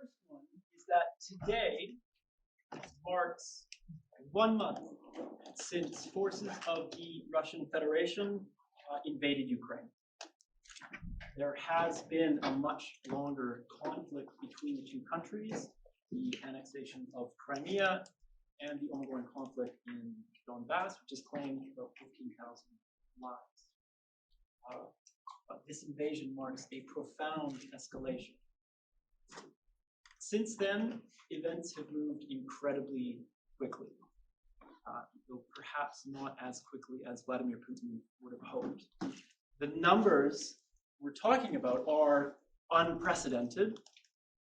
first one is that today marks 1 month since forces of the Russian Federation invaded Ukraine. There has been a much longer conflict between the two countries, the annexation of Crimea and the ongoing conflict in Donbass, which has claimed about 15,000 lives. But this invasion marks a profound escalation. Since then, events have moved incredibly quickly, though perhaps not as quickly as Vladimir Putin would have hoped. The numbers we're talking about are unprecedented.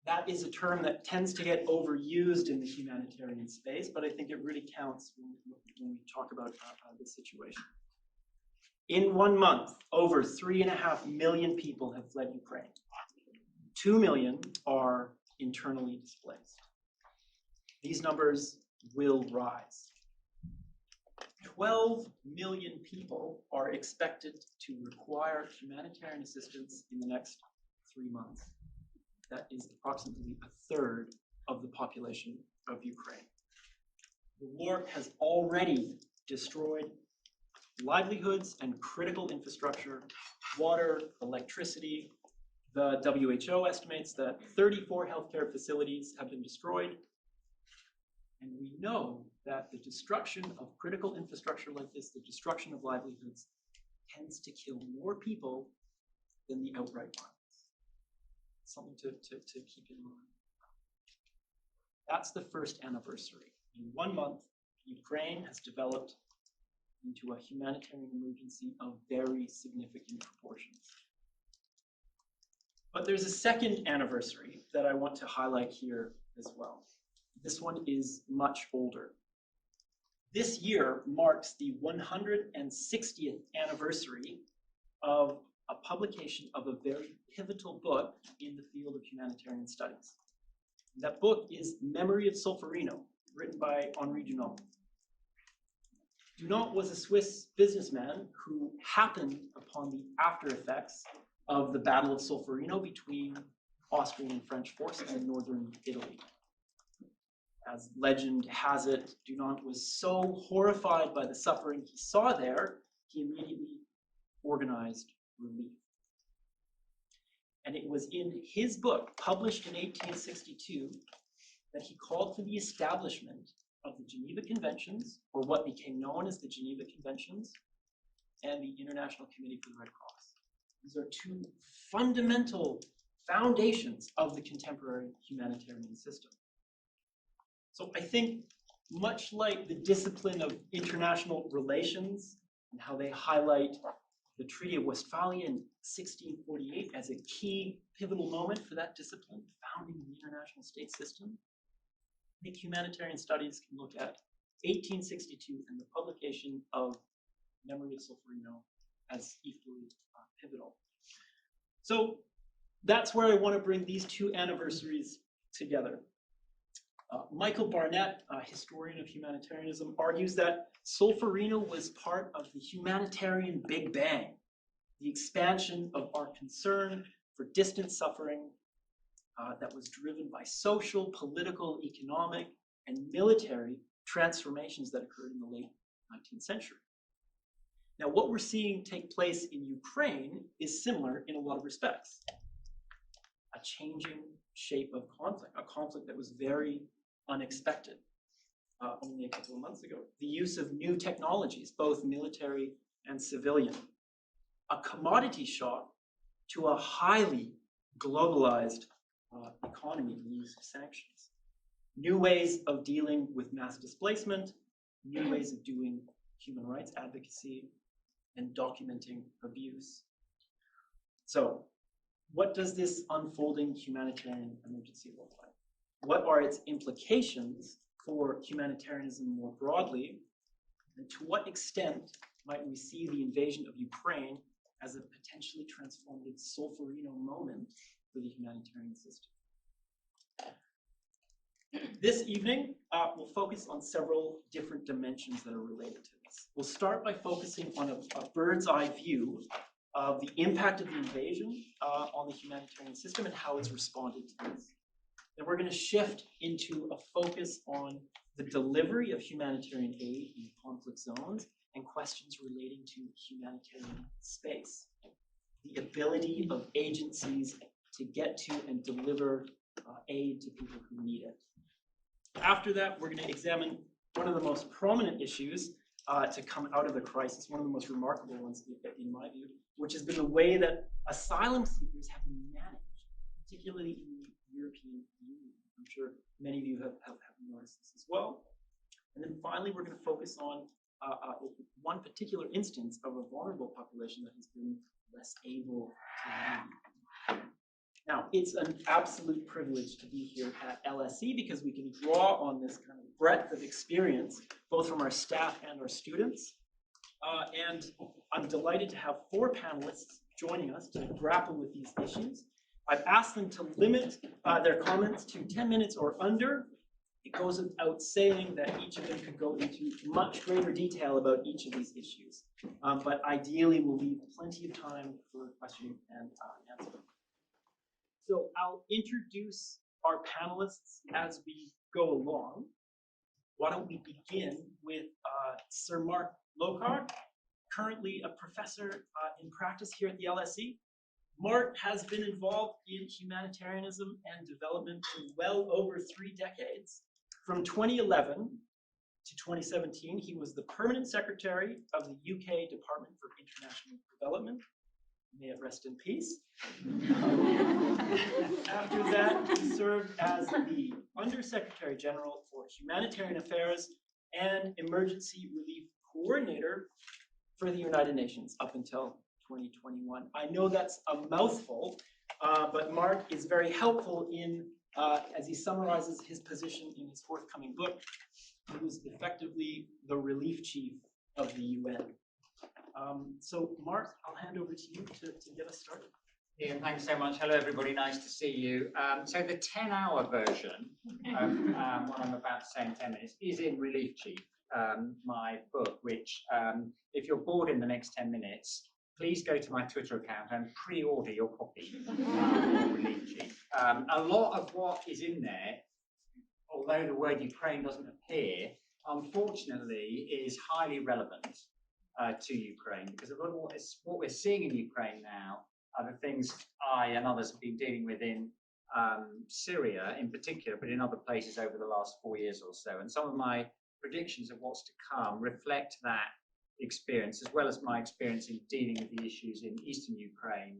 That is a term that tends to get overused in the humanitarian space, but I think it really counts when we talk about this situation. In 1 month, over 3.5 million people have fled Ukraine. 2 million are internally displaced. These numbers will rise. 12 million people are expected to require humanitarian assistance in the next 3 months. That is approximately a third of the population of Ukraine. The war has already destroyed livelihoods and critical infrastructure, water, electricity. The WHO estimates that 34 healthcare facilities have been destroyed. And we know that the destruction of critical infrastructure like this, the destruction of livelihoods, tends to kill more people than the outright violence. Something to keep in mind. That's the first anniversary. In 1 month, Ukraine has developed into a humanitarian emergency of very significant proportions. But there's a second anniversary that I want to highlight here as well. This one is much older. This year marks the 160th anniversary of a publication of a very pivotal book in the field of humanitarian studies. That book is Memory of Sulfurino, written by Henri Dunant. Dunant was a Swiss businessman who happened upon the after effects of the Battle of Sulfurino between Austrian and French forces in northern Italy. As legend has it, Dunant was so horrified by the suffering he saw there, he immediately organized relief. And it was in his book, published in 1862, that he called for the establishment of the Geneva Conventions, or what became known as the Geneva Conventions, and the International Committee for the Red Cross. These are two fundamental foundations of the contemporary humanitarian system. So I think, much like the discipline of international relations and how they highlight the Treaty of Westphalia in 1648 as a key pivotal moment for that discipline, founding the international state system, I think humanitarian studies can look at 1862 and the publication of Memory of Sulfurino as equally pivotal. So that's where I want to bring these two anniversaries together. Michael Barnett, a historian of humanitarianism, argues that Sulfurino was part of the humanitarian Big Bang, the expansion of our concern for distant suffering that was driven by social, political, economic, and military transformations that occurred in the late 19th century. Now, what we're seeing take place in Ukraine is similar in a lot of respects. A changing shape of conflict, a conflict that was very unexpected only a couple of months ago. The use of new technologies, both military and civilian. A commodity shock to a highly globalized economy in the use of sanctions. New ways of dealing with mass displacement, new ways of doing human rights advocacy, and documenting abuse. So, what does this unfolding humanitarian emergency look like? What are its implications for humanitarianism more broadly? And to what extent might we see the invasion of Ukraine as a potentially transformative Sulfurino moment for the humanitarian system? This evening, we'll focus on several different dimensions that are related to this. We'll start by focusing on a bird's eye view of the impact of the invasion on the humanitarian system and how it's responded to this. Then we're going to shift into a focus on the delivery of humanitarian aid in conflict zones and questions relating to humanitarian space. The ability of agencies to get to and deliver aid to people who need it. After that, we're going to examine one of the most prominent issues to come out of the crisis, one of the most remarkable ones in my view, which has been the way that asylum seekers have been managed, particularly in the European Union. I'm sure many of you have noticed this as well. And then finally, we're going to focus on one particular instance of a vulnerable population that has been less able to lead. Now, it's an absolute privilege to be here at LSE because we can draw on this kind of breadth of experience, both from our staff and our students. And I'm delighted to have 4 panelists joining us to grapple with these issues. I've asked them to limit their comments to 10 minutes or under. It goes without saying that each of them could go into much greater detail about each of these issues. But ideally, we'll leave plenty of time for questioning and answering. So I'll introduce our panelists as we go along. Why don't we begin with Sir Mark Lockhart, currently a professor in practice here at the LSE. Mark has been involved in humanitarianism and development for well over 3 decades. From 2011 to 2017, he was the permanent secretary of the UK Department for International Development. May it rest in peace. After that, he served as the Undersecretary General for Humanitarian Affairs and Emergency Relief Coordinator for the United Nations up until 2021. I know that's a mouthful, but Mark is very helpful in, as he summarizes his position in his forthcoming book, he was effectively the relief chief of the UN. So Mark, I'll hand over to you to get us started. Ian, thanks so much. Hello, everybody. Nice to see you. So the 10-hour version of what I'm about to say in 10 minutes is in Relief Chief, my book, which if you're bored in the next 10 minutes, please go to my Twitter account and pre-order your copy of Relief Chief. A lot of what is in there, although the word Ukraine doesn't appear, unfortunately is highly relevant to Ukraine, because a lot of what we're seeing in Ukraine now are the things I and others have been dealing with in Syria in particular, but in other places over the last 4 years or so. And some of my predictions of what's to come reflect that experience, as well as my experience in dealing with the issues in eastern Ukraine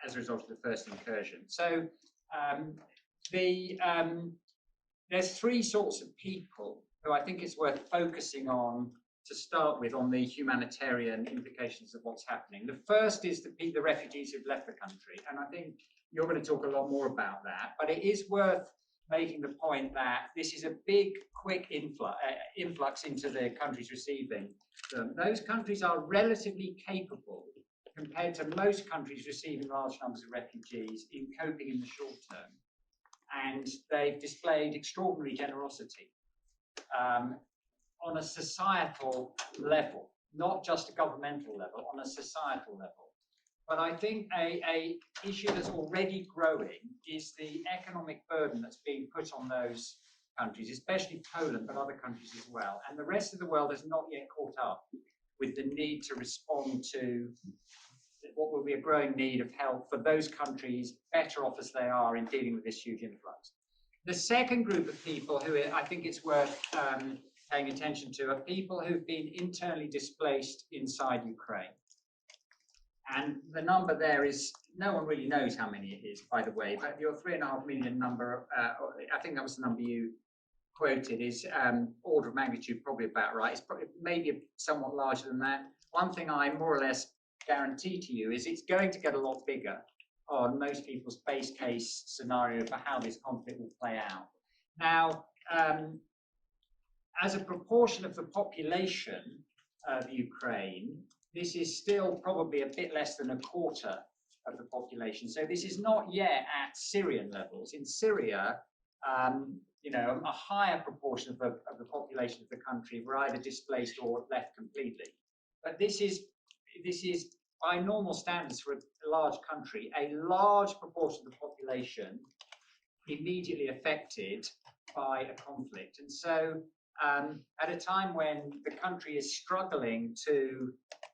as a result of the first incursion. So there's 3 sorts of people who I think it's worth focusing on to start with on the humanitarian implications of what's happening. The first is the refugees who've left the country, and I think you're going to talk a lot more about that, but it is worth making the point that this is a big, quick influx into the countries receiving them. Those countries are relatively capable, compared to most countries receiving large numbers of refugees, in coping in the short term, and they've displayed extraordinary generosity. On a societal level, not just a governmental level, on a societal level. But I think a issue that's already growing is the economic burden that's being put on those countries, especially Poland, but other countries as well. And the rest of the world has not yet caught up with the need to respond to what will be a growing need of help for those countries, better off as they are in dealing with this huge influx. The second group of people who I think it's worth paying attention to are people who've been internally displaced inside Ukraine. And the number there is, no one really knows how many it is, by the way, but your 3.5 million number, I think that was the number you quoted, is order of magnitude probably about right. It's probably maybe somewhat larger than that. One thing I more or less guarantee to you is it's going to get a lot bigger on most people's base case scenario for how this conflict will play out. Now, as a proportion of the population of Ukraine, this is still probably a bit less than 1/4 of the population. So this is not yet at Syrian levels. In Syria, a higher proportion of the population of the country were either displaced or left completely. But this is, by normal standards for a large country, a large proportion of the population immediately affected by a conflict. And so at a time when the country is struggling to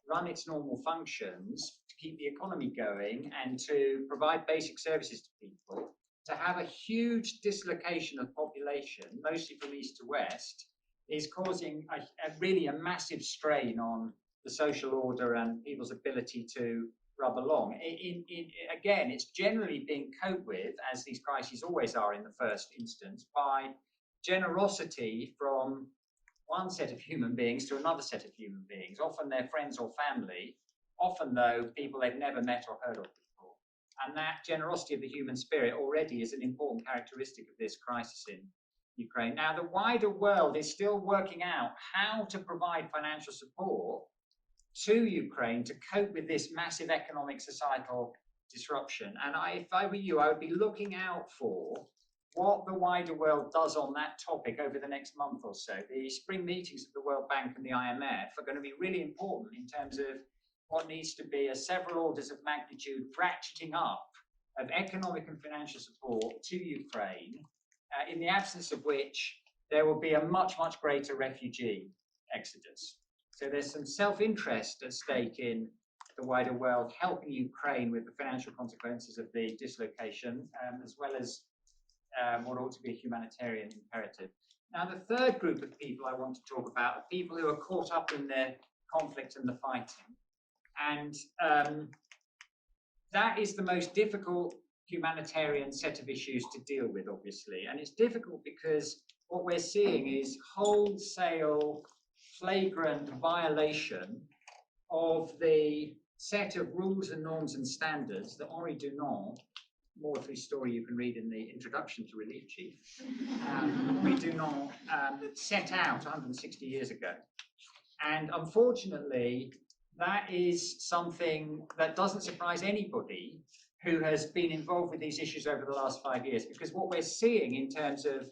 run its normal functions, to keep the economy going and to provide basic services to people, to have a huge dislocation of population, mostly from east to west, is causing really a massive strain on the social order and people's ability to rub along. Again, it's generally being coped with, as these crises always are in the first instance, by generosity from one set of human beings to another set of human beings, often their friends or family, often though people they've never met or heard of before. And that generosity of the human spirit already is an important characteristic of this crisis in Ukraine. Now, the wider world is still working out how to provide financial support to Ukraine to cope with this massive economic societal disruption. And if I were you, I would be looking out for what the wider world does on that topic over the next month or so. The spring meetings of the World Bank and the IMF are going to be really important in terms of what needs to be a several orders of magnitude ratcheting up of economic and financial support to Ukraine, in the absence of which there will be a much, much greater refugee exodus. So there's some self-interest at stake in the wider world helping Ukraine with the financial consequences of the dislocation, as well as what ought to be a humanitarian imperative. Now, the third group of people I want to talk about are people who are caught up in the conflict and the fighting. And that is the most difficult humanitarian set of issues to deal with, obviously. And it's difficult because what we're seeing is wholesale, flagrant violation of the set of rules and norms and standards that Henri Dunant, more of whose story you can read in the introduction to Relief Chief, Henri Dunant set out 160 years ago. And unfortunately, that is something that doesn't surprise anybody who has been involved with these issues over the last 5 years, because what we're seeing in terms of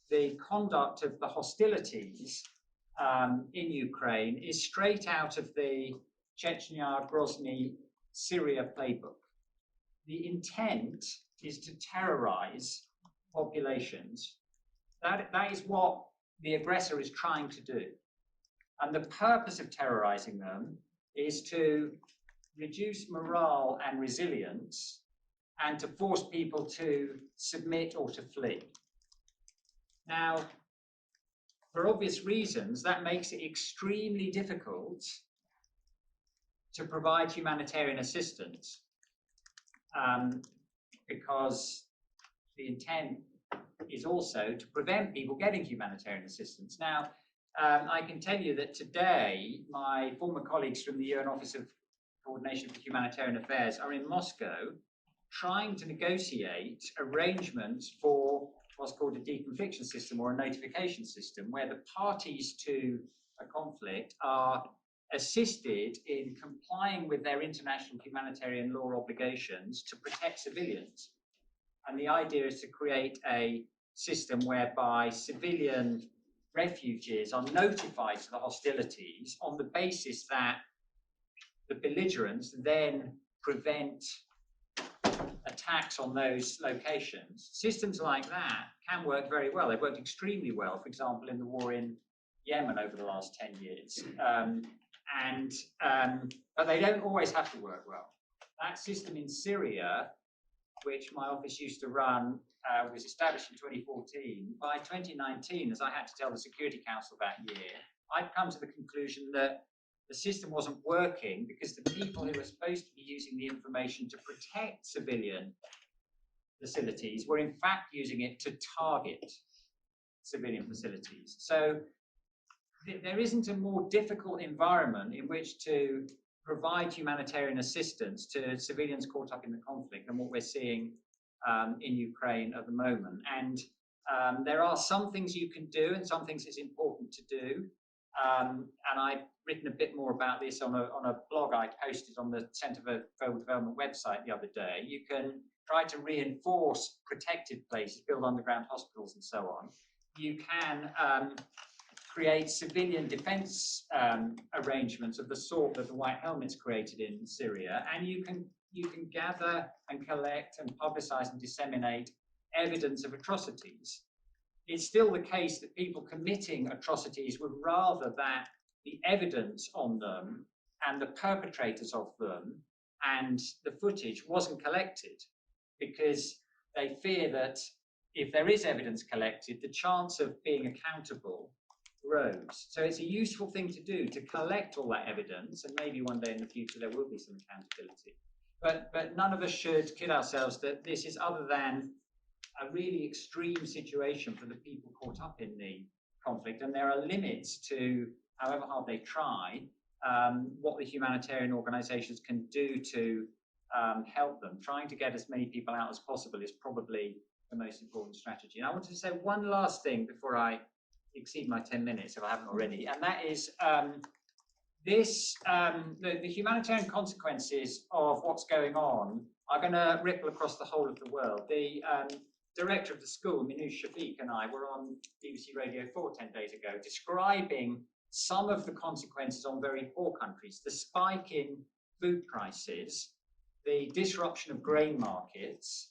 the conduct of the hostilities in Ukraine is straight out of the Chechnya, Grozny, Syria playbook. The intent is to terrorize populations. That is what the aggressor is trying to do. And the purpose of terrorizing them is to reduce morale and resilience and to force people to submit or to flee. Now, for obvious reasons, that makes it extremely difficult to provide humanitarian assistance, because the intent is also to prevent people getting humanitarian assistance. Now, I can tell you that today, my former colleagues from the UN Office of Coordination for Humanitarian Affairs are in Moscow trying to negotiate arrangements for what's called a deconfliction system or a notification system, where the parties to a conflict are assisted in complying with their international humanitarian law obligations to protect civilians. And the idea is to create a system whereby civilian refugees are notified to the hostilities on the basis that the belligerents then prevent attacks on those locations. Systems like that can work very well. They've worked extremely well, for example, in the war in Yemen over the last 10 years. But they don't always have to work well. That system in Syria, which my office used to run, was established in 2014. By 2019, as I had to tell the Security Council that year, I'd come to the conclusion that the system wasn't working because the people who were supposed to be using the information to protect civilian facilities were in fact using it to target civilian facilities. So there isn't a more difficult environment in which to provide humanitarian assistance to civilians caught up in the conflict than what we're seeing in Ukraine at the moment. And there are some things you can do and some things it's important to do. And I've written a bit more about this on a blog I posted on the Centre for Global Development website the other day. You can try to reinforce protected places, build underground hospitals and so on. You can create civilian defense arrangements of the sort that the White Helmets created in Syria, and you can gather and collect and publicize and disseminate evidence of atrocities, it's still the case that people committing atrocities would rather that the evidence on them and the perpetrators of them and the footage wasn't collected, because they fear that if there is evidence collected, the chance of being accountable grows. So it's a useful thing to do, to collect all that evidence, and maybe one day in the future there will be some accountability. But none of us should kid ourselves that this is other than a really extreme situation for the people caught up in the conflict, and there are limits to, however hard they try, what the humanitarian organisations can do to help them. Trying to get as many people out as possible is probably the most important strategy. And I wanted to say one last thing before I exceed my 10 minutes, if I haven't already, and that is the humanitarian consequences of what's going on are going to ripple across the whole of the world. The director of the school, Minouche Shafiq, and I were on BBC Radio 4 10 days ago describing some of the consequences on very poor countries, the spike in food prices, the disruption of grain markets,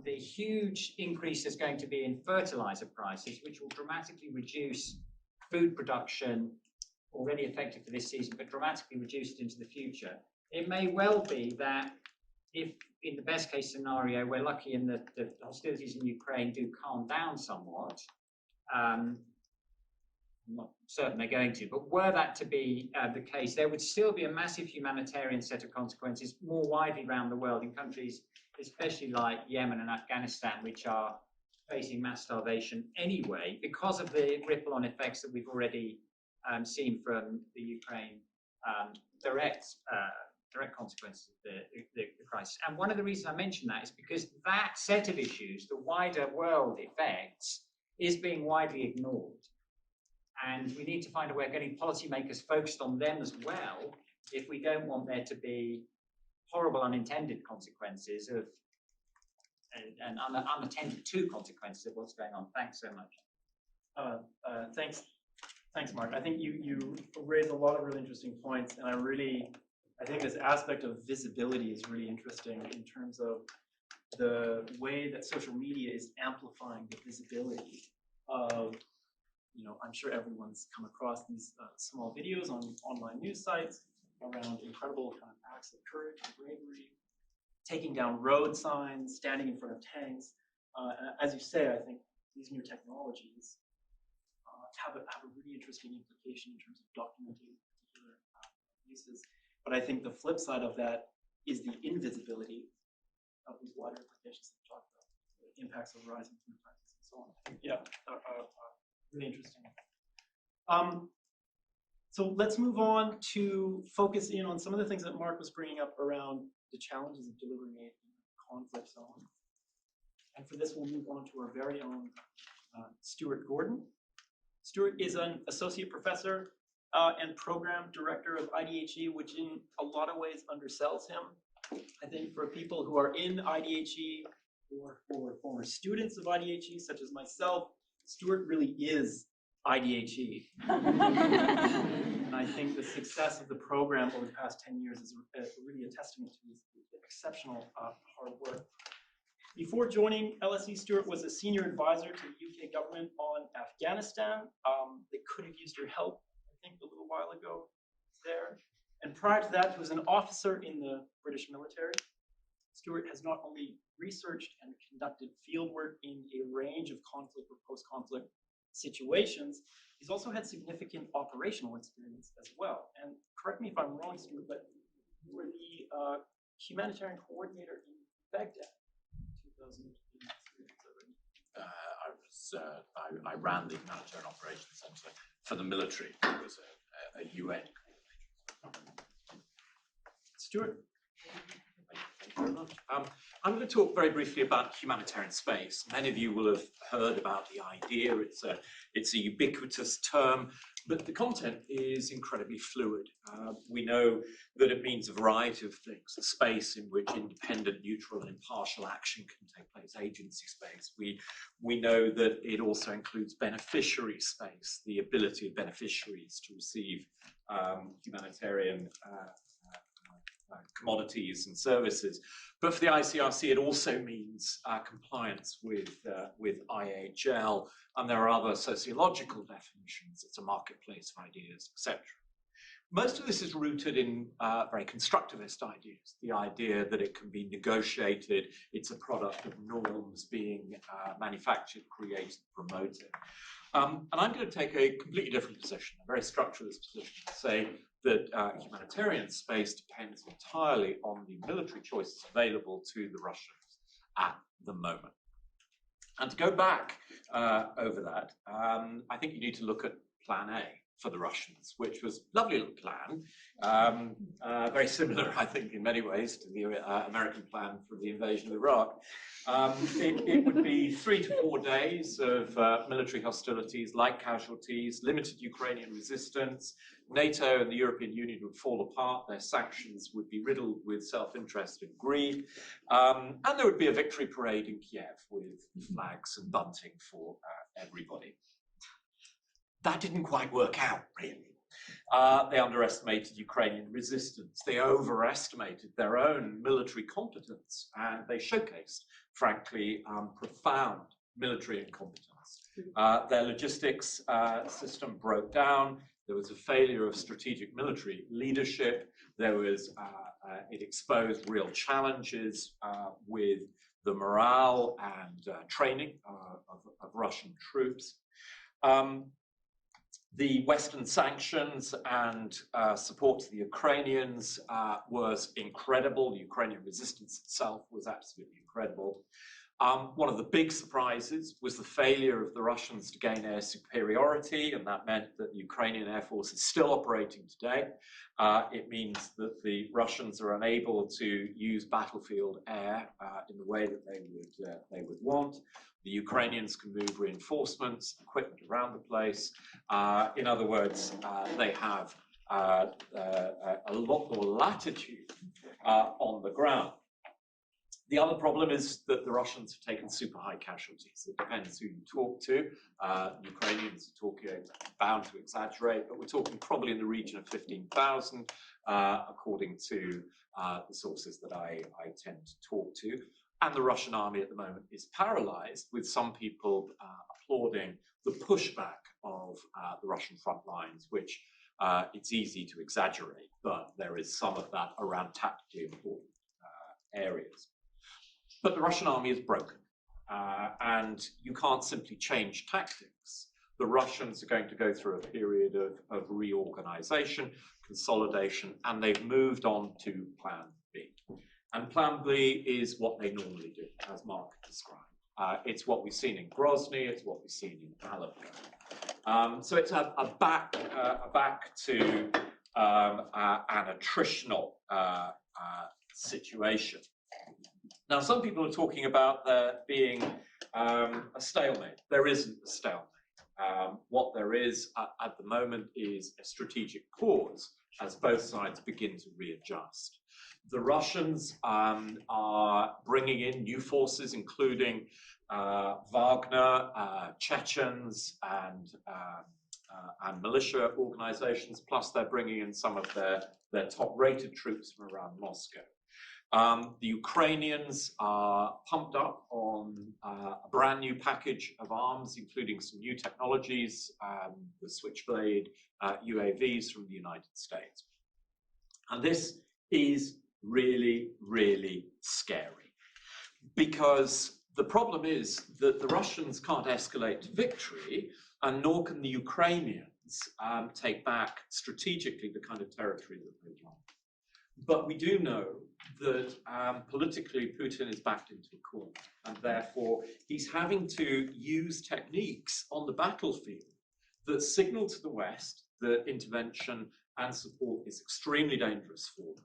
the huge increase there's going to be in fertilizer prices, which will dramatically reduce food production, already effective for this season, but dramatically reduce it into the future. It may well be that if, in the best case scenario, we're lucky and the hostilities in Ukraine do calm down somewhat, I'm not certain they're going to, but were that to be the case, there would still be a massive humanitarian set of consequences more widely around the world in countries, especially like Yemen and Afghanistan, which are facing mass starvation anyway, because of the ripple-on effects that we've already seen from the Ukraine direct consequences of the crisis. And one of the reasons I mention that is because that set of issues, the wider world effects, is being widely ignored. And we need to find a way of getting policymakers focused on them as well, if we don't want there to be horrible unintended consequences of and unattended to consequences of what's going on. Thanks so much. Thanks, Mark. I think you raised a lot of really interesting points, and I think this aspect of visibility is really interesting in terms of the way that social media is amplifying the visibility of, I'm sure everyone's come across these small videos on online news sites around incredible kind of acts of courage and bravery, taking down road signs, standing in front of tanks. And as you say, I think these new technologies have a really interesting implication in terms of documenting particular uses. But I think the flip side of that is the invisibility of these wider implications that we talked about, the impacts of rising food prices and so on. Yeah, really interesting. So let's move on to focus in on some of the things that Mark was bringing up around the challenges of delivering aid in a conflict zone. And for this, we'll move on to our very own Stuart Gordon. Stuart is an associate professor and program director of IDHE, which in a lot of ways undersells him. I think for people who are in IDHE or former students of IDHE, such as myself, Stuart really is IDHE. And I think the success of the program over the past 10 years is really a testament to his exceptional hard work. Before joining LSE, Stuart was a senior advisor to the UK government on Afghanistan. They could have used your help, I think, a little while ago there. And prior to that, he was an officer in the British military. Stuart has not only researched and conducted fieldwork in a range of conflict or post-conflict situations, he's also had significant operational experience as well. And correct me if I'm wrong, Stuart, but you were the humanitarian coordinator in Baghdad. I ran the humanitarian operations centre for the military. It was a UN. Stuart. Thank you very much. I'm going to talk very briefly about humanitarian space. Many of you will have heard about the idea. It's a ubiquitous term, but the content is incredibly fluid. We know that it means a variety of things: a space in which independent, neutral, and impartial action can take place, agency space. We know that it also includes beneficiary space, the ability of beneficiaries to receive humanitarian commodities and services. But for the ICRC, it also means compliance with IHL, and there are other sociological definitions. It's a marketplace of ideas, etc. Most of this is rooted in very constructivist ideas, the idea that it can be negotiated, it's a product of norms being manufactured, created, promoted. And I'm going to take a completely different position, a very structuralist position, to say that humanitarian space depends entirely on the military choices available to the Russians at the moment. And to go back over that, I think you need to look at Plan A for the Russians, which was a lovely little plan, very similar, I think, in many ways to the American plan for the invasion of Iraq. It would be 3 to 4 days of military hostilities, light casualties, limited Ukrainian resistance. NATO and the European Union would fall apart. Their sanctions would be riddled with self-interest and greed. And there would be a victory parade in Kiev with flags and bunting for everybody. That didn't quite work out, really. They underestimated Ukrainian resistance. They overestimated their own military competence, and they showcased, frankly, profound military incompetence. Their logistics system broke down. There was a failure of strategic military leadership. It exposed real challenges with the morale and training of Russian troops. The Western sanctions and support to the Ukrainians was incredible. The Ukrainian resistance itself was absolutely incredible. One of the big surprises was the failure of the Russians to gain air superiority, and that meant that the Ukrainian Air Force is still operating today. It means that the Russians are unable to use battlefield air in the way that they would want. The Ukrainians can move reinforcements, equipment around the place. In other words, they have a lot more latitude on the ground. The other problem is that the Russians have taken super high casualties. It depends who you talk to. Ukrainians are bound to exaggerate, but we're talking probably in the region of 15,000, according to the sources that I tend to talk to. And the Russian army at the moment is paralyzed, with some people applauding the pushback of the Russian front lines, which it's easy to exaggerate, but there is some of that around tactically important areas. But the Russian army is broken, and you can't simply change tactics. The Russians are going to go through a period of reorganization, consolidation, and they've moved on to Plan B. And Plan B is what they normally do, as Mark described. It's what we've seen in Grozny, it's what we've seen in Aleppo. So it's a back to an attritional situation. Now, some people are talking about there being a stalemate. There isn't a stalemate. What there is at the moment is a strategic pause as both sides begin to readjust. The Russians are bringing in new forces, including Wagner, Chechens, and militia organizations, plus they're bringing in some of their top-rated troops from around Moscow. The Ukrainians are pumped up on a brand new package of arms, including some new technologies, the Switchblade UAVs from the United States. And this is really, really scary, because the problem is that the Russians can't escalate to victory, and nor can the Ukrainians take back strategically the kind of territory that they want. But we do know that politically Putin is backed into a corner, and therefore he's having to use techniques on the battlefield that signal to the West that intervention and support is extremely dangerous for them.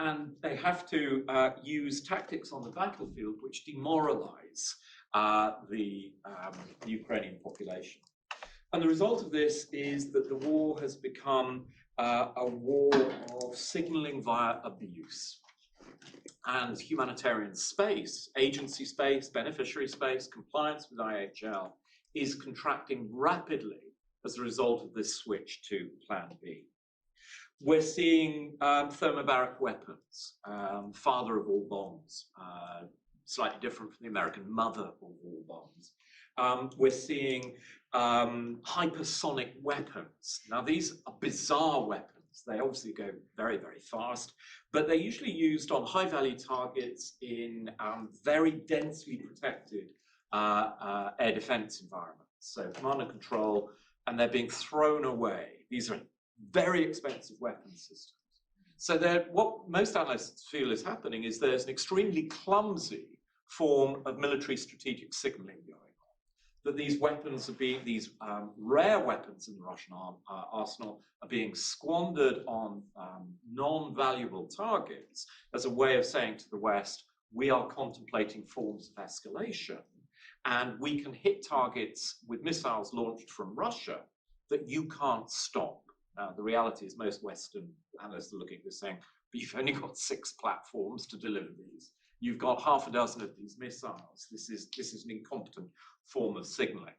And they have to use tactics on the battlefield which demoralize the Ukrainian population. And the result of this is that the war has become a war of signaling via abuse. And humanitarian space, agency space, beneficiary space, compliance with IHL is contracting rapidly as a result of this switch to Plan B. We're seeing thermobaric weapons, father of all bombs, slightly different from the American mother of all bombs. We're seeing hypersonic weapons. Now, these are bizarre weapons. They obviously go very, very fast, but they're usually used on high-value targets in very densely protected air defense environments. So command and control, and they're being thrown away. These are very expensive weapon systems. So what most analysts feel is happening is there's an extremely clumsy form of military strategic signaling going on. That these weapons are being, these rare weapons in the Russian arsenal are being squandered on non-valuable targets as a way of saying to the West, we are contemplating forms of escalation, and we can hit targets with missiles launched from Russia that you can't stop. Now, the reality is most Western analysts are looking at this saying, but you've only got 6 platforms to deliver these. You've got half a dozen of these missiles. This is an incompetent form of signaling.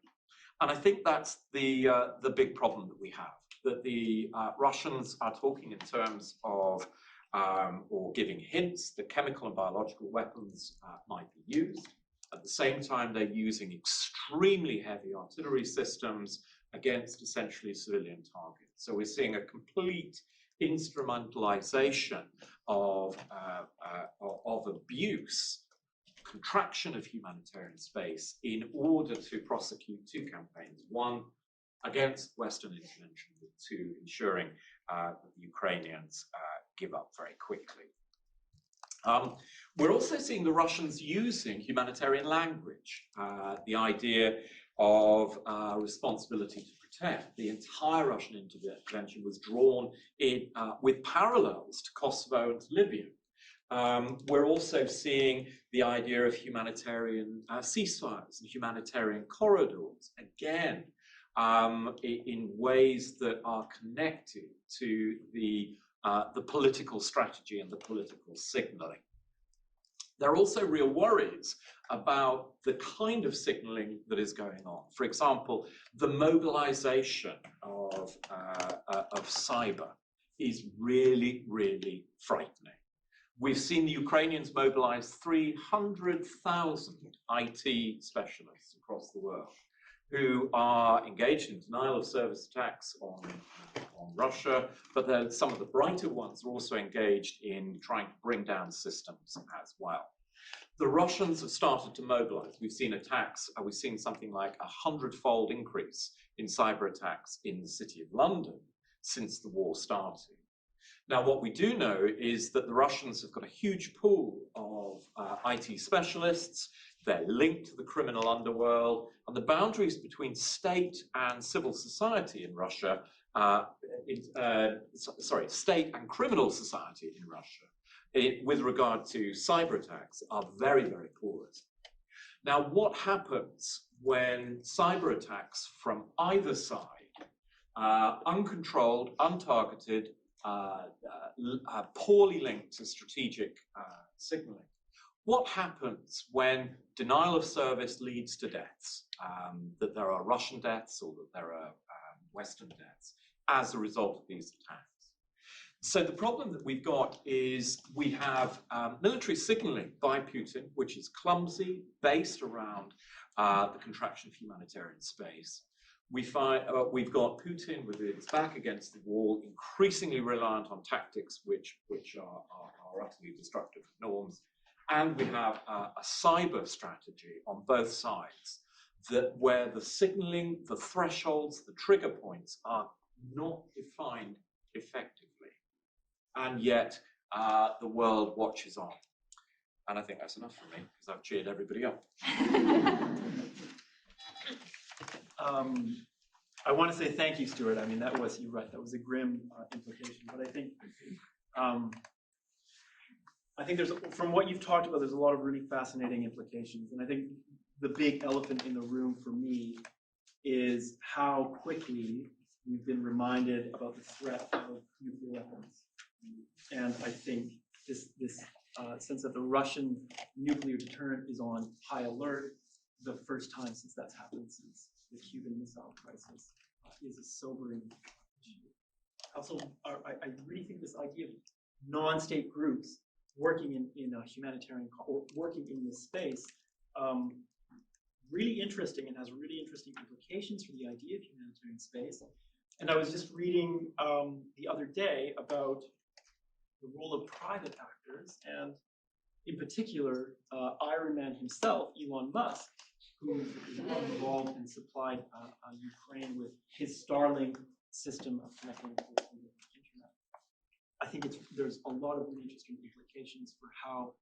And I think that's the big problem that we have, that the Russians are talking in terms of, or giving hints that chemical and biological weapons might be used. At the same time, they're using extremely heavy artillery systems against essentially civilian targets. So we're seeing a complete instrumentalization of abuse, contraction of humanitarian space in order to prosecute 2 campaigns. One, against Western intervention, with 2, ensuring that the Ukrainians give up very quickly. We're also seeing the Russians using humanitarian language, the idea of responsibility to protect. The entire Russian intervention was drawn in with parallels to Kosovo and to Libya. We're also seeing the idea of humanitarian ceasefires and humanitarian corridors, again, in ways that are connected to the political strategy and the political signaling. There are also real worries about the kind of signaling that is going on. For example, the mobilization of cyber is really, really frightening. We've seen the Ukrainians mobilize 300,000 IT specialists across the world who are engaged in denial of service attacks on Russia, but then some of the brighter ones are also engaged in trying to bring down systems as well. The Russians have started to mobilize. We've seen attacks, we've seen something like 100-fold increase in cyber attacks in the city of London since the war started. Now, what we do know is that the Russians have got a huge pool of IT specialists. They're linked to the criminal underworld, and the boundaries between state and civil society in Russia, state and criminal society in Russia, with regard to cyber attacks, are very, very porous. Now, what happens when cyber attacks from either side, uncontrolled, untargeted, poorly linked to strategic signaling? What happens when denial of service leads to deaths, that there are Russian deaths or that there are Western deaths as a result of these attacks? So the problem that we've got is we have military signaling by Putin, which is clumsy, based around the contraction of humanitarian space. We've got Putin with his back against the wall, increasingly reliant on tactics which are utterly destructive of norms. And we have a cyber strategy on both sides where the signaling, the thresholds, the trigger points are not defined effectively. And yet the world watches on. And I think that's enough for me because I've cheered everybody up. I want to say thank you, Stuart. I mean, you're right, that was a grim implication. But I think there's, from what you've talked about, there's a lot of really fascinating implications. And I think the big elephant in the room for me is how quickly we've been reminded about the threat of nuclear weapons. And I think this sense that the Russian nuclear deterrent is on high alert, the first time since that's happened since the Cuban Missile Crisis, is a sobering issue. also, I really think this idea of non-state groups working in a humanitarian, or working in this space, really interesting and has really interesting implications for the idea of humanitarian space. And I was just reading the other day about the role of private actors, and in particular, Iron Man himself, Elon Musk, who is involved and supplied Ukraine with his Starlink system of connecting to the internet. I think there's a lot of really interesting implications for how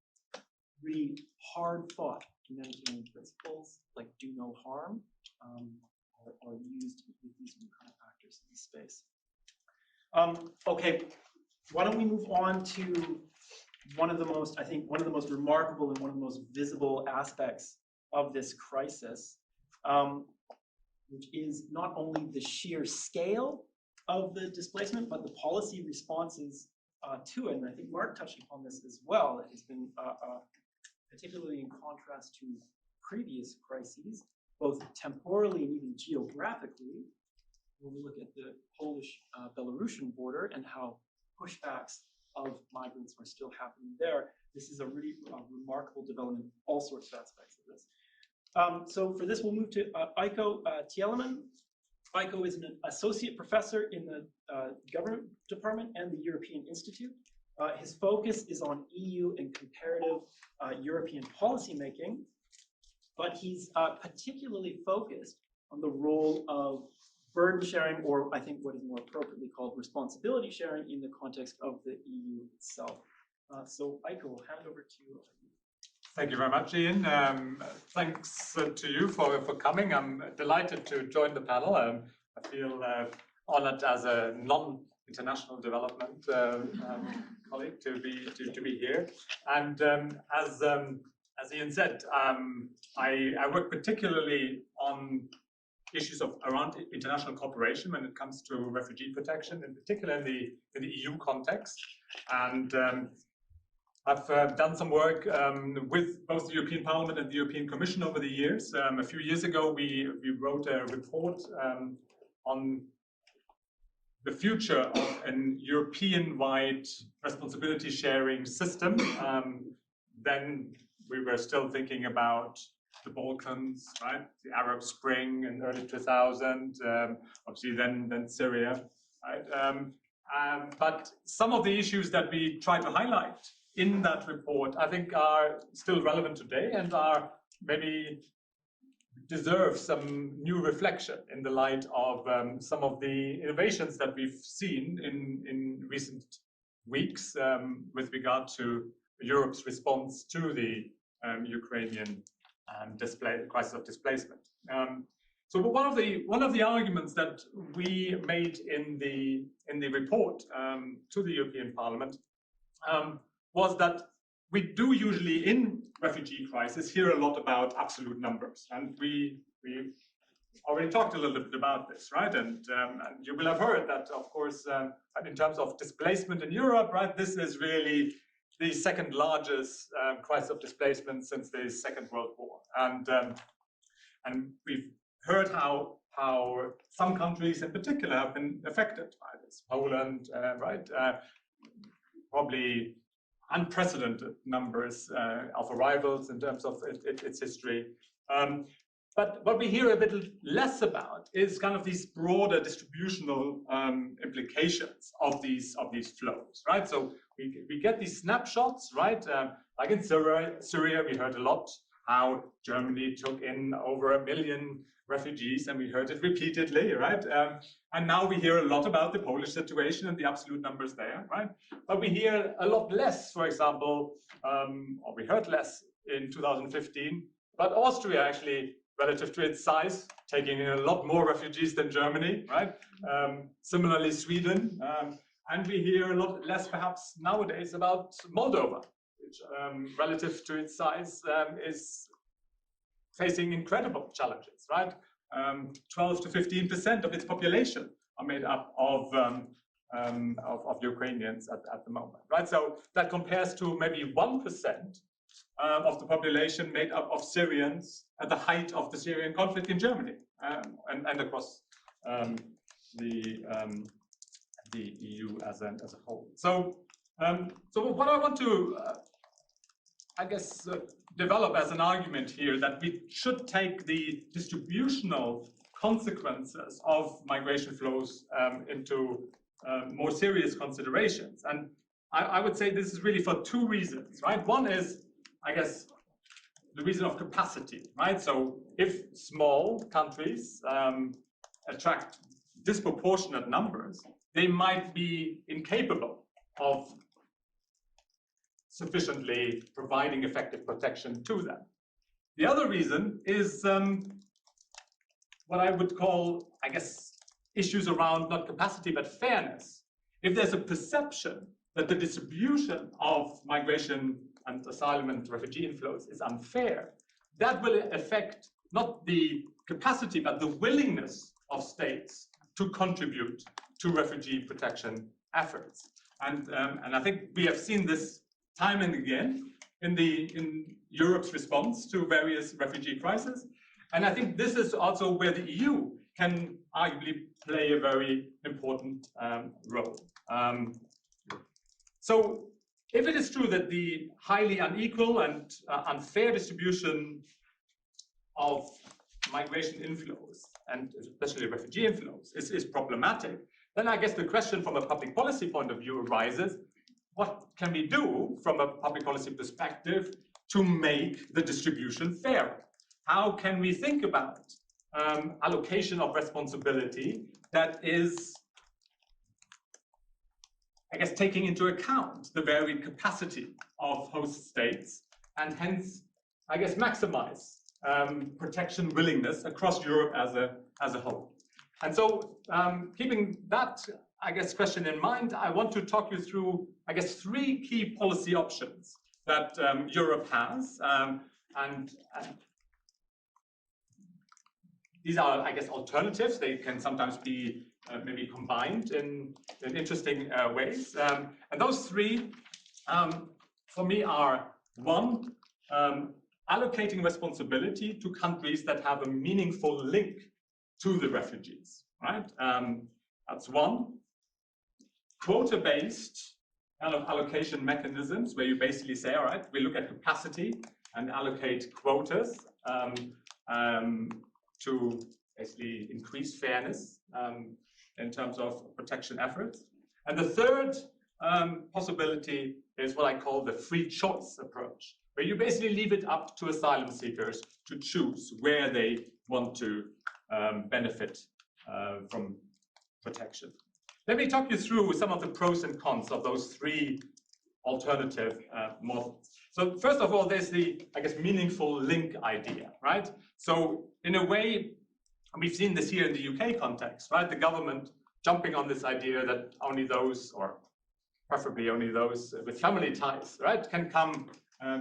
really hard-fought humanitarian principles, like do no harm, are used with these new kind of actors in this space. Okay, why don't we move on to one of the most remarkable and one of the most visible aspects of this crisis, which is not only the sheer scale of the displacement, but the policy responses to it. And I think Mark touched upon this as well. It has been particularly in contrast to previous crises, both temporally and even geographically. When we look at the Polish-Belarusian border and how pushbacks of migrants are still happening there, this is a really remarkable development in all sorts of aspects of this. So for this, we'll move to Eiko Tieleman. Eiko is an associate professor in the government department and the European Institute. His focus is on EU and comparative European policymaking, but he's particularly focused on the role of burden sharing, or I think what is more appropriately called responsibility sharing, in the context of the EU itself. So Eiko, we'll hand over to you. Thank you very much, Ian. Thanks to you for coming. I'm delighted to join the panel. I feel honored as a non-international development colleague to be here. And as Ian said, I work particularly on issues around international cooperation when it comes to refugee protection, in particular in the EU context. And I've done some work with both the European Parliament and the European Commission over the years. A few years ago, we wrote a report on the future of an European-wide responsibility sharing system. Then we were still thinking about the Balkans, right? The Arab Spring in early 2000, obviously then Syria, right? But some of the issues that we try to highlight in that report, I think, are still relevant today and are maybe deserve some new reflection in the light of some of the innovations that we've seen in recent weeks with regard to Europe's response to the Ukrainian crisis of displacement. So one of the arguments that we made in the report to the European Parliament was that we do usually in refugee crisis hear a lot about absolute numbers, and we already talked a little bit about this, right? And you will have heard that, of course, in terms of displacement in Europe, right? This is really the second largest crisis of displacement since the Second World War, and we've heard how some countries in particular have been affected by this. Poland, right? Probably unprecedented numbers of arrivals in terms of its history. But what we hear a bit less about is kind of these broader distributional implications of these flows, right? So we get these snapshots, right? Like in Syria, we heard a lot how Germany took in over 1 million refugees, and we heard it repeatedly, right? And now we hear a lot about the Polish situation and the absolute numbers there, right? But we hear a lot less, for example, or we heard less in 2015, but Austria actually, relative to its size, taking in a lot more refugees than Germany, right? Similarly, Sweden. And we hear a lot less, perhaps, nowadays about Moldova, which, relative to its size, is facing incredible challenges, right? 12 to 15% of its population are made up of Ukrainians at the moment, right? So that compares to maybe 1% of the population made up of Syrians at the height of the Syrian conflict in Germany and across the the EU as a whole. So, so what I want to, I guess, develop as an argument here that we should take the distributional consequences of migration flows into more serious considerations. And I would say this is really for two reasons, right? One is, I guess, the reason of capacity, right? So if small countries attract disproportionate numbers, they might be incapable of sufficiently providing effective protection to them. The other reason is what I would call, I guess, issues around not capacity but fairness. If there's a perception that the distribution of migration and asylum and refugee inflows is unfair, that will affect not the capacity but the willingness of states to contribute to refugee protection efforts. And I think we have seen this time and again in Europe's response to various refugee crises. And I think this is also where the EU can arguably play a very important role. So if it is true that the highly unequal and unfair distribution of migration inflows, and especially refugee inflows, is problematic, then I guess the question from a public policy point of view arises, what can we do from a public policy perspective to make the distribution fairer? How can we think about allocation of responsibility that is, I guess, taking into account the varied capacity of host states and hence, I guess, maximize protection willingness across Europe as a whole. And so keeping that, I guess, question in mind, I want to talk you through, I guess, three key policy options that Europe has. And these are, I guess, alternatives. They can sometimes be maybe combined in interesting ways. And those three, for me, are one, allocating responsibility to countries that have a meaningful link to the refugees, right? That's one. Quota-based kind of allocation mechanisms where you basically say, all right, we look at capacity and allocate quotas to basically increase fairness in terms of protection efforts. And the third possibility is what I call the free choice approach, where you basically leave it up to asylum seekers to choose where they want to benefit from protection. Let me talk you through some of the pros and cons of those three alternative models. So first of all, there's the, I guess, meaningful link idea, right? So in a way, we've seen this here in the UK context, right? The government jumping on this idea that only those, or preferably only those with family ties, right, can come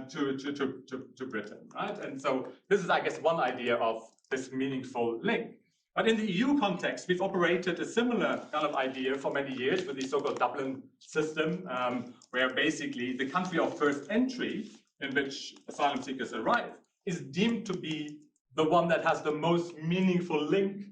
to Britain, right? And so this is, I guess, one idea of this meaningful link. But in the EU context, we've operated a similar kind of idea for many years with the so-called Dublin system, where basically the country of first entry in which asylum seekers arrive is deemed to be the one that has the most meaningful link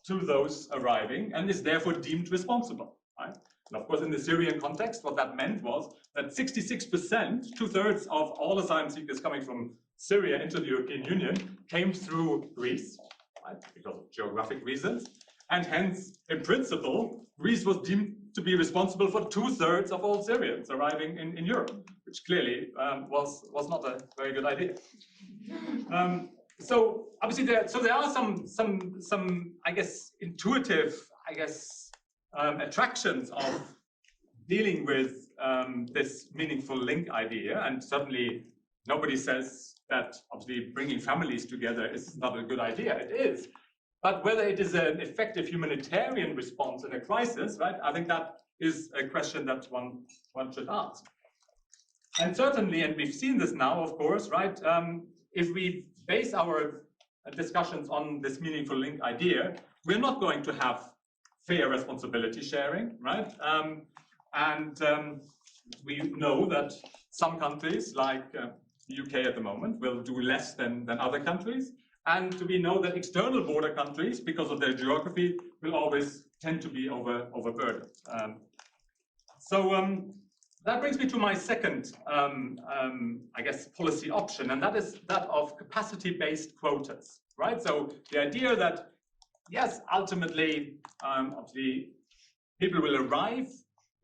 to those arriving and is therefore deemed responsible, right? And of course, in the Syrian context, what that meant was that 66%, two-thirds of all asylum seekers coming from Syria into the European Union came through Greece, right, because of geographic reasons. And hence, in principle, Greece was deemed to be responsible for two-thirds of all Syrians arriving in Europe, which clearly was not a very good idea. So obviously, there are some I guess intuitive attractions of dealing with this meaningful link idea, and certainly nobody says that obviously bringing families together is not a good idea. It is, but whether it is an effective humanitarian response in a crisis, right? I think that is a question that one should ask. And certainly, and we've seen this now, of course, right? If we base our discussions on this meaningful link idea, we're not going to have fair responsibility sharing, right? We know that some countries, like the UK at the moment, will do less than other countries. And we know that external border countries, because of their geography, will always tend to be overburdened. That brings me to my second, I guess, policy option, and that is that of capacity-based quotas, right? So the idea that, yes, ultimately, obviously, people will arrive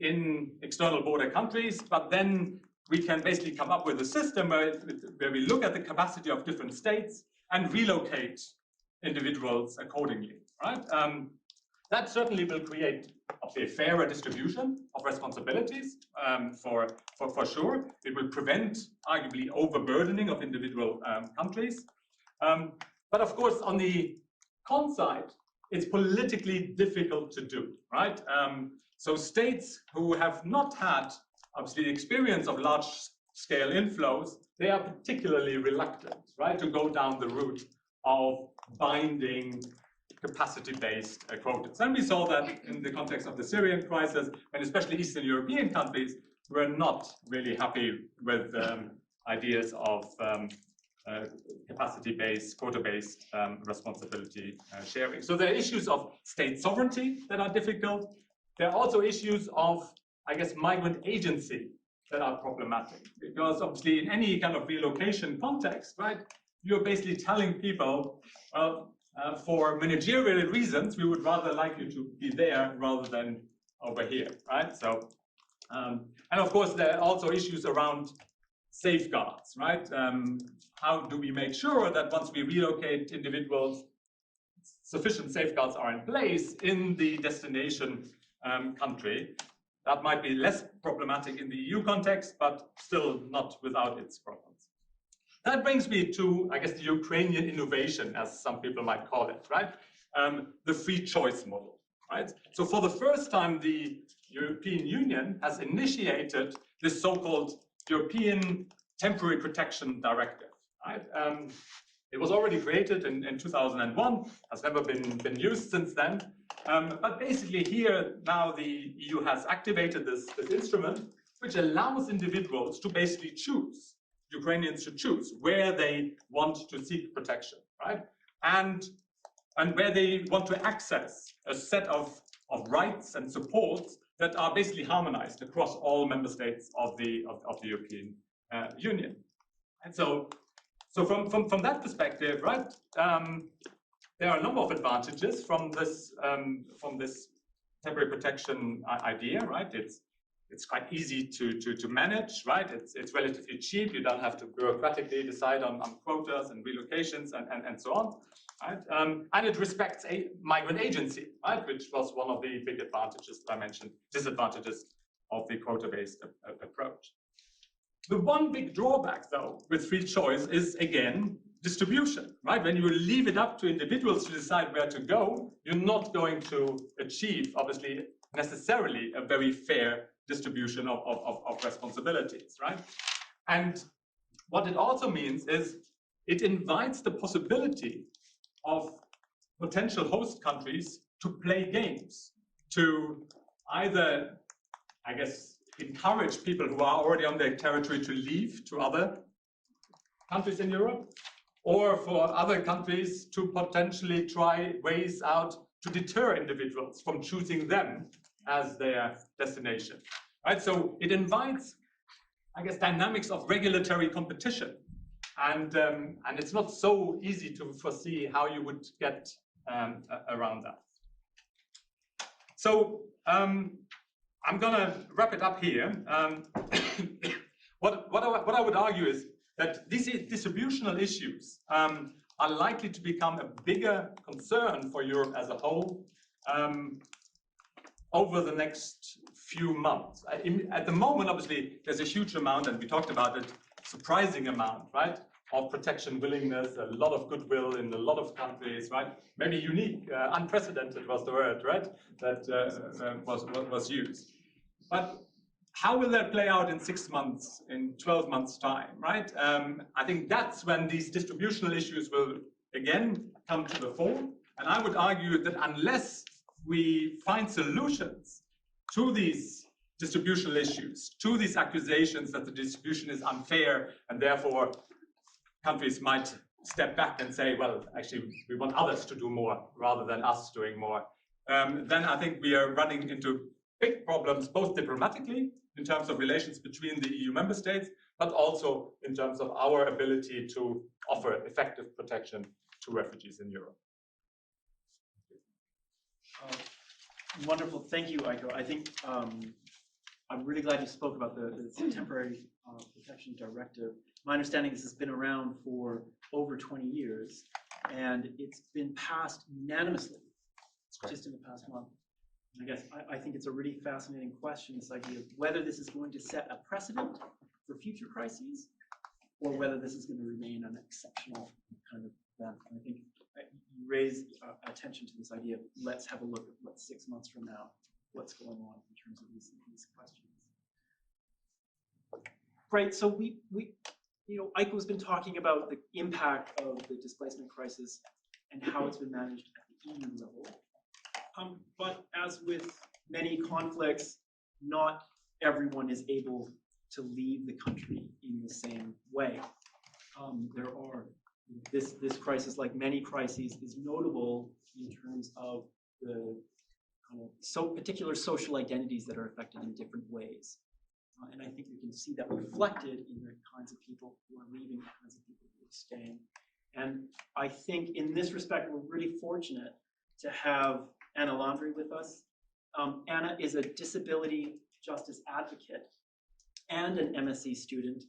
in external border countries, but then we can basically come up with a system where we look at the capacity of different states and relocate individuals accordingly, right? That certainly will create a fairer distribution of responsibilities, for sure. It will prevent, arguably, overburdening of individual countries. But of course, on the con side, it's politically difficult to do, right? So states who have not had, obviously, the experience of large-scale inflows, they are particularly reluctant, right, to go down the route of binding capacity-based quotas. And we saw that in the context of the Syrian crisis, when especially Eastern European countries were not really happy with ideas of capacity-based, quota-based responsibility sharing. So there are issues of state sovereignty that are difficult. There are also issues of, I guess, migrant agency that are problematic, because obviously in any kind of relocation context, right, you're basically telling people, well, for managerial reasons, we would rather like you to be there rather than over here, right? So, and of course, there are also issues around safeguards, right? How do we make sure that once we relocate individuals, sufficient safeguards are in place in the destination country? That might be less problematic in the EU context, but still not without its problems. That brings me to, I guess, the Ukrainian innovation, as some people might call it, right? The free choice model, right? So for the first time, the European Union has initiated this so-called European Temporary Protection Directive, right? It was already created in 2001, has never been used since then. But basically here, now the EU has activated this instrument, which allows individuals to basically choose, Ukrainians to choose where they want to seek protection, right? And where they want to access a set of rights and supports that are basically harmonized across all member states of the European Union. And so from that perspective, right, there are a number of advantages from this temporary protection idea, right? It's quite easy to manage, right? It's relatively cheap. You don't have to bureaucratically decide on quotas and relocations and so on, right? And it respects a migrant agency, right? Which was one of the big advantages that I mentioned, disadvantages of the quota-based approach. The one big drawback, though, with free choice is, again, distribution, right? When you leave it up to individuals to decide where to go, you're not going to achieve, obviously, necessarily a very fair distribution of responsibilities, right? And what it also means is it invites the possibility of potential host countries to play games, to either, I guess, encourage people who are already on their territory to leave to other countries in Europe, or for other countries to potentially try ways out to deter individuals from choosing them as their destination, right? So it invites, I guess, dynamics of regulatory competition, and it's not so easy to foresee how you would get around that. So I'm gonna wrap it up here. What I would argue is that these distributional issues are likely to become a bigger concern for Europe as a whole over the next few months. At the moment, obviously, there's a huge amount, and we talked about it, surprising amount, right, of protection willingness, a lot of goodwill in a lot of countries, right? Maybe unique, unprecedented was the word, right, that was used. But how will that play out in 6 months, in 12 months' time, right? I think that's when these distributional issues will, again, come to the fore. And I would argue that unless we find solutions to these distributional issues, to these accusations that the distribution is unfair and therefore countries might step back and say, well, actually, we want others to do more rather than us doing more, then I think we are running into big problems, both diplomatically, in terms of relations between the EU member states, but also in terms of our ability to offer effective protection to refugees in Europe. Wonderful, thank you, Eiko. I think I'm really glad you spoke about the temporary protection directive. My understanding is this has been around for over 20 years, and it's been passed unanimously just in the past month. And I guess I think it's a really fascinating question, this idea of whether this is going to set a precedent for future crises, or whether this is going to remain an exceptional kind of event. And I think you raise attention to this idea of let's have a look at what 6 months from now, what's going on in terms of these questions. Right, so we Eiko's been talking about the impact of the displacement crisis and how it's been managed at the EU level. But as with many conflicts, not everyone is able to leave the country in the same way. This crisis, like many crises, is notable in terms of the particular social identities that are affected in different ways. And I think we can see that reflected in the kinds of people who are leaving, the kinds of people who are staying. And I think in this respect, we're really fortunate to have Anna Landry with us. Anna is a disability justice advocate and an MSc student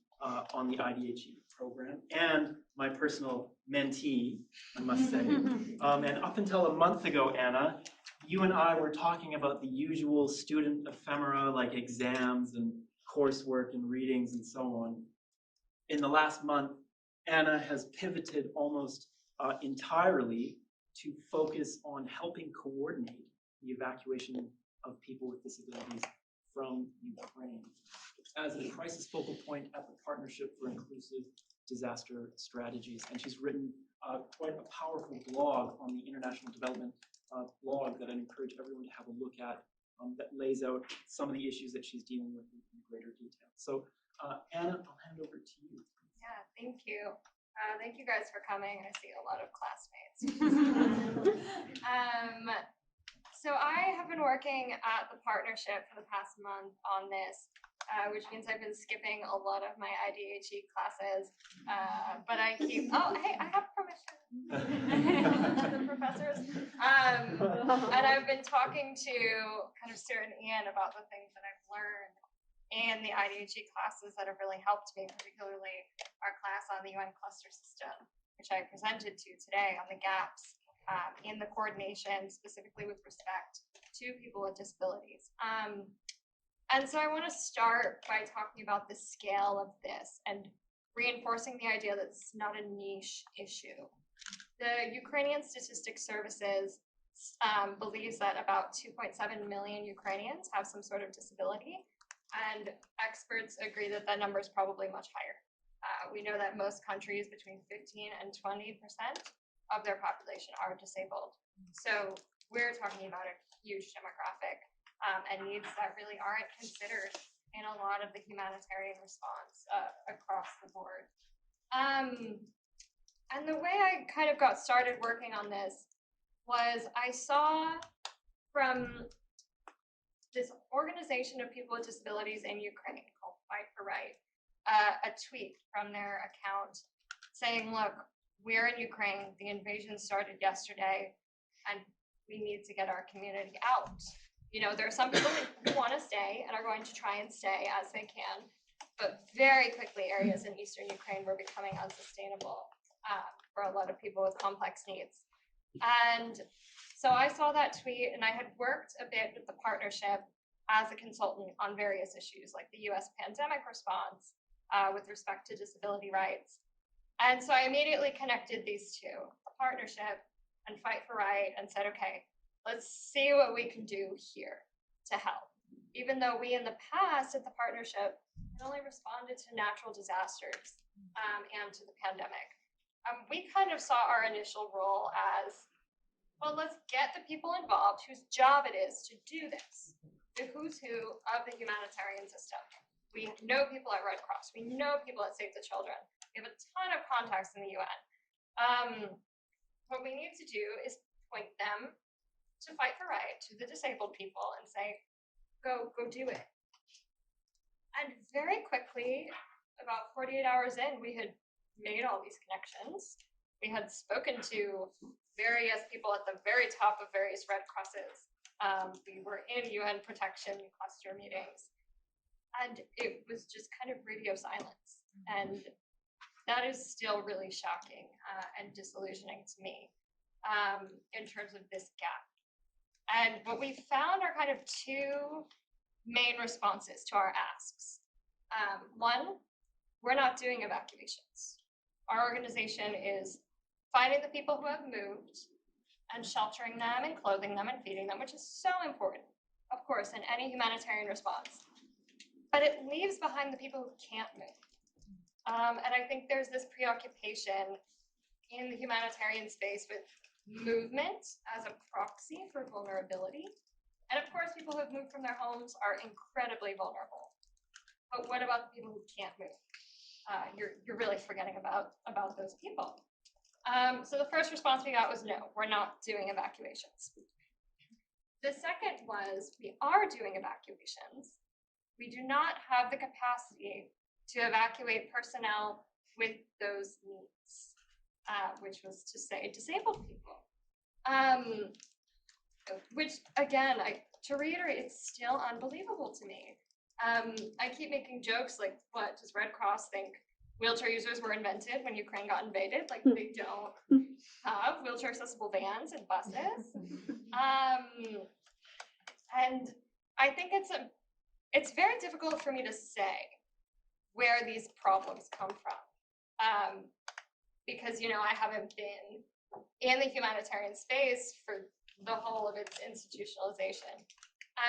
on the IDHE program, and my personal mentee, I must say. And up until a month ago, Anna, you and I were talking about the usual student ephemera like exams and coursework and readings and so on. In the last month, Anna has pivoted almost entirely to focus on helping coordinate the evacuation of people with disabilities from Ukraine as a crisis focal point at the Partnership for Inclusive Disaster Strategies. And she's written quite a powerful blog on the International Development blog that I encourage everyone to have a look at, that lays out some of the issues that she's dealing with in greater detail. So Anna, I'll hand over to you. Yeah, thank you. Thank you guys for coming. I see a lot of classmates. So I have been working at the partnership for the past month on this, which means I've been skipping a lot of my IDHE classes, but I keep, oh, hey, I have permission to the professors. And I've been talking to kind of Stuart and Ian about the things that I've learned in the IDHE classes that have really helped me, particularly our class on the UN cluster system, which I presented to today on the gaps in the coordination, specifically with respect to people with disabilities. And so I want to start by talking about the scale of this and reinforcing the idea that it's not a niche issue. The Ukrainian Statistics Services believes that about 2.7 million Ukrainians have some sort of disability, and experts agree that that number is probably much higher. We know that most countries, between 15 and 20% of their population are disabled. So we're talking about a huge demographic and needs that really aren't considered in a lot of the humanitarian response across the board. And the way I kind of got started working on this was I saw from this organization of people with disabilities in Ukraine called Fight for Right, a tweet from their account saying, look, we're in Ukraine, the invasion started yesterday, and we need to get our community out. You know, there are some people who want to stay and are going to try and stay as they can, but very quickly areas in eastern Ukraine were becoming unsustainable for a lot of people with complex needs. And so I saw that tweet, and I had worked a bit with the partnership as a consultant on various issues like the US pandemic response with respect to disability rights. And so I immediately connected these two, the partnership and Fight for Right, and said, okay, let's see what we can do here to help. Even though we in the past at the partnership had only responded to natural disasters and to the pandemic, we kind of saw our initial role as, well, let's get the people involved whose job it is to do this, the who's who of the humanitarian system. We know people at Red Cross, we know people at Save the Children, we have a ton of contacts in the UN. What we need to do is point them to fight for right, to the disabled people, and say, go do it. And very quickly, about 48 hours in, we had made all these connections. We had spoken to various people at the very top of various Red Crosses. We were in UN protection cluster meetings. And it was just kind of radio silence. And that is still really shocking and disillusioning to me in terms of this gap. And what we found are kind of two main responses to our asks. One, we're not doing evacuations. Our organization is finding the people who have moved and sheltering them and clothing them and feeding them, which is so important, of course, in any humanitarian response. But it leaves behind the people who can't move. And I think there's this preoccupation in the humanitarian space with movement as a proxy for vulnerability. And of course, people who have moved from their homes are incredibly vulnerable. But what about the people who can't move? You're really forgetting about those people. So the first response we got was no, we're not doing evacuations. The second was we are doing evacuations. We do not have the capacity to evacuate personnel with those needs, which was to say disabled people. Which, again, to reiterate, it's still unbelievable to me. I keep making jokes like, what, does Red Cross think wheelchair users were invented when Ukraine got invaded? Like, they don't have wheelchair accessible vans and buses. And I think it's very difficult for me to say where these problems come from. Because, I haven't been in the humanitarian space for the whole of its institutionalization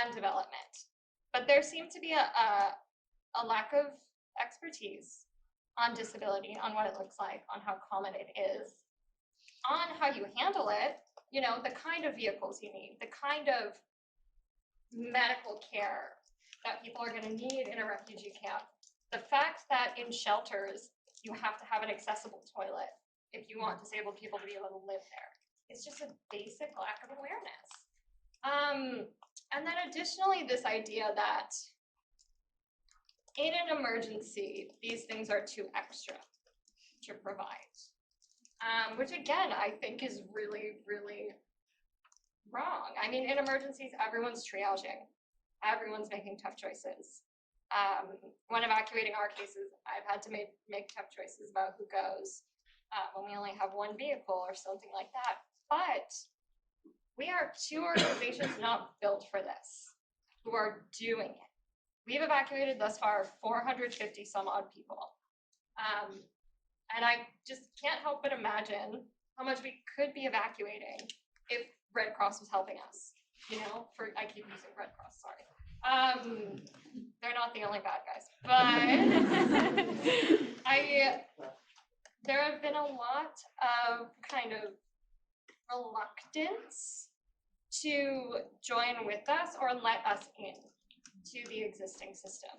and development. But there seemed to be a lack of expertise on disability, on what it looks like, on how common it is, on how you handle it, the kind of vehicles you need, the kind of medical care that people are going to need in a refugee camp. The fact that in shelters, you have to have an accessible toilet if you want disabled people to be able to live there. It's just a basic lack of awareness. And then additionally, this idea that in an emergency, these things are too extra to provide. Which again, I think is really, really wrong. I mean, in emergencies, everyone's triaging. Everyone's making tough choices. When evacuating our cases, I've had to make tough choices about who goes when we only have one vehicle or something like that. But we are two organizations not built for this, who are doing it. We've evacuated thus far 450 some odd people. And I just can't help but imagine how much we could be evacuating if Red Cross was helping us. I keep using Red Cross, sorry. They're not the only bad guys, but there have been a lot of kind of reluctance to join with us or let us in to the existing system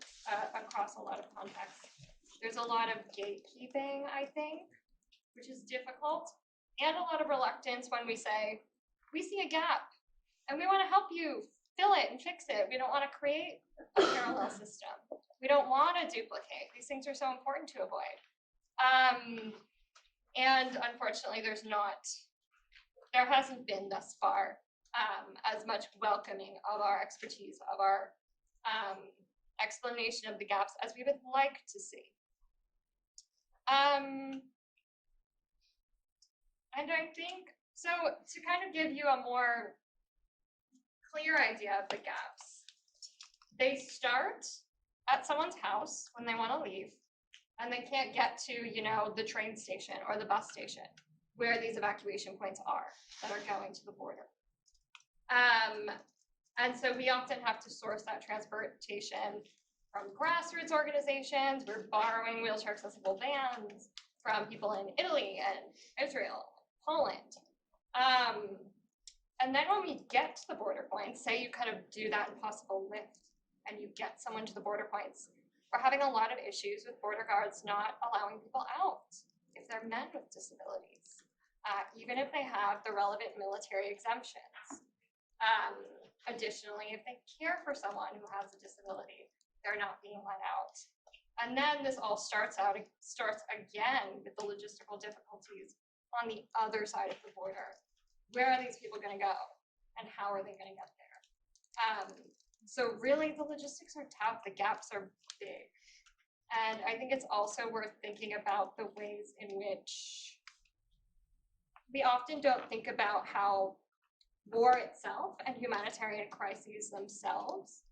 across a lot of contexts. There's a lot of gatekeeping, I think, which is difficult, and a lot of reluctance when we say, we see a gap and we want to help you fill it and fix it. We don't want to create a parallel system. We don't want to duplicate. These things are so important to avoid. And unfortunately, there hasn't been thus far as much welcoming of our expertise, of our explanation of the gaps as we would like to see. And I think, so to kind of give you a more clear idea of the gaps, they start at someone's house when they want to leave, and they can't get to, the train station or the bus station where these evacuation points are that are going to the border. And so we often have to source that transportation from grassroots organizations. We're borrowing wheelchair accessible vans from people in Italy and Israel, Poland. And then when we get to the border points, say you kind of do that impossible lift and you get someone to the border points, we're having a lot of issues with border guards not allowing people out if they're men with disabilities, even if they have the relevant military exemptions. Additionally, if they care for someone who has a disability, they're not being let out. And then this all starts again with the logistical difficulties on the other side of the border. Where are these people going to go, and how are they going to get there? So really, the logistics are tough. The gaps are big, and I think it's also worth thinking about the ways in which we often don't think about how war itself and humanitarian crises themselves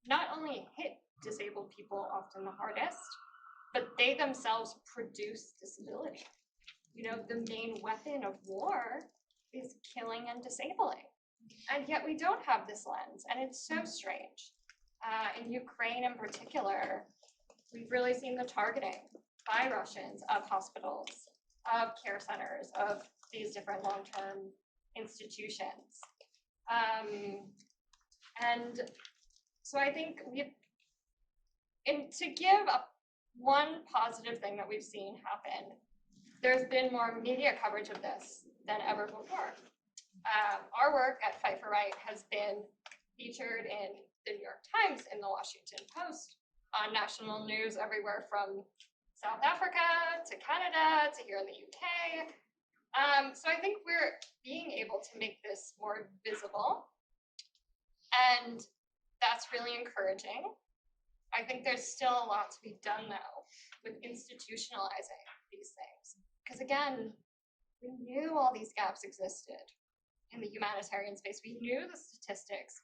not only hit disabled people often the hardest, but they themselves produce disability. You know, the main weapon of war is killing and disabling. And yet we don't have this lens, and it's so strange. In Ukraine in particular, we've really seen the targeting by Russians of hospitals, of care centers, of these different long-term institutions. And so I think to give one positive thing that we've seen happen, there's been more media coverage of this than ever before. Our work at Fight for Right has been featured in the New York Times, in the Washington Post, on national news everywhere from South Africa to Canada to here in the UK. So I think we're being able to make this more visible, and that's really encouraging. I think there's still a lot to be done, though, with institutionalizing these things. Because again, we knew all these gaps existed in the humanitarian space. We knew the statistics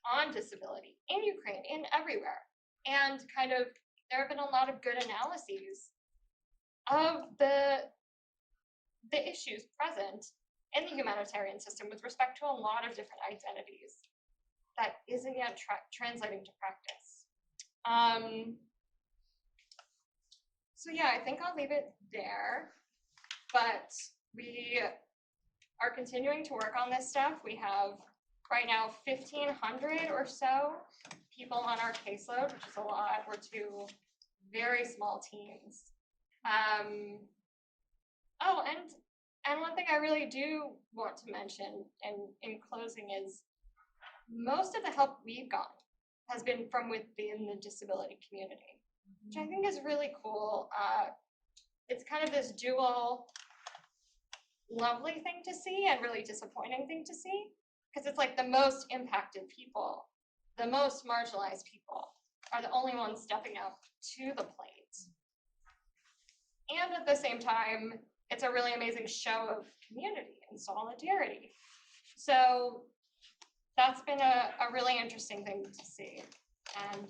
on disability in Ukraine, in everywhere. And kind of, there have been a lot of good analyses of the issues present in the humanitarian system with respect to a lot of different identities that isn't yet translating to practice. So yeah, I think I'll leave it there, but we are continuing to work on this stuff. We have right now 1,500 or so people on our caseload, which is a lot. We're two very small teams. Oh, and one thing I really do want to mention in closing is most of the help we've gotten has been from within the disability community, which I think is really cool. It's kind of this dual lovely thing to see and really disappointing thing to see, because it's like the most impacted people, the most marginalized people are the only ones stepping up to the plate. And at the same time, it's a really amazing show of community and solidarity. So that's been a really interesting thing to see. And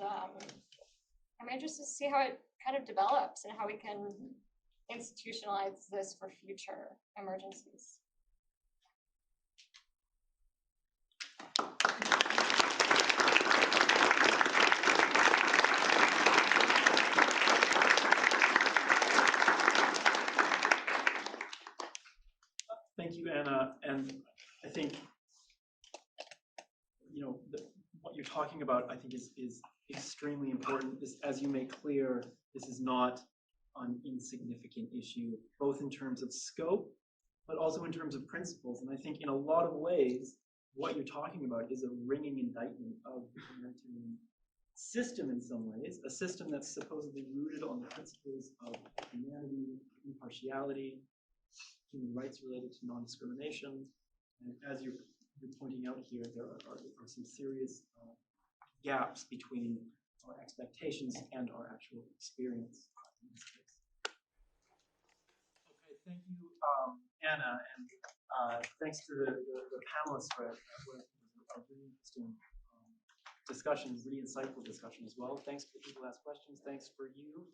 I'm interested to see how it kind of develops and how we can institutionalize this for future emergencies. Thank you, Anna. And I think, what you're talking about, I think, is extremely important. This, as you make clear, this is not an insignificant issue, both in terms of scope, but also in terms of principles. And I think in a lot of ways, what you're talking about is a ringing indictment of the humanitarian system in some ways, a system that's supposedly rooted on the principles of humanity, impartiality, human rights related to non-discrimination. And as you're pointing out here, there are some serious gaps between our expectations and our actual experience in this case. Okay, thank you, Anna, and thanks to the panelists for what I think was a really interesting discussion, really insightful discussion as well. Thanks for the people who asked questions. Thanks for you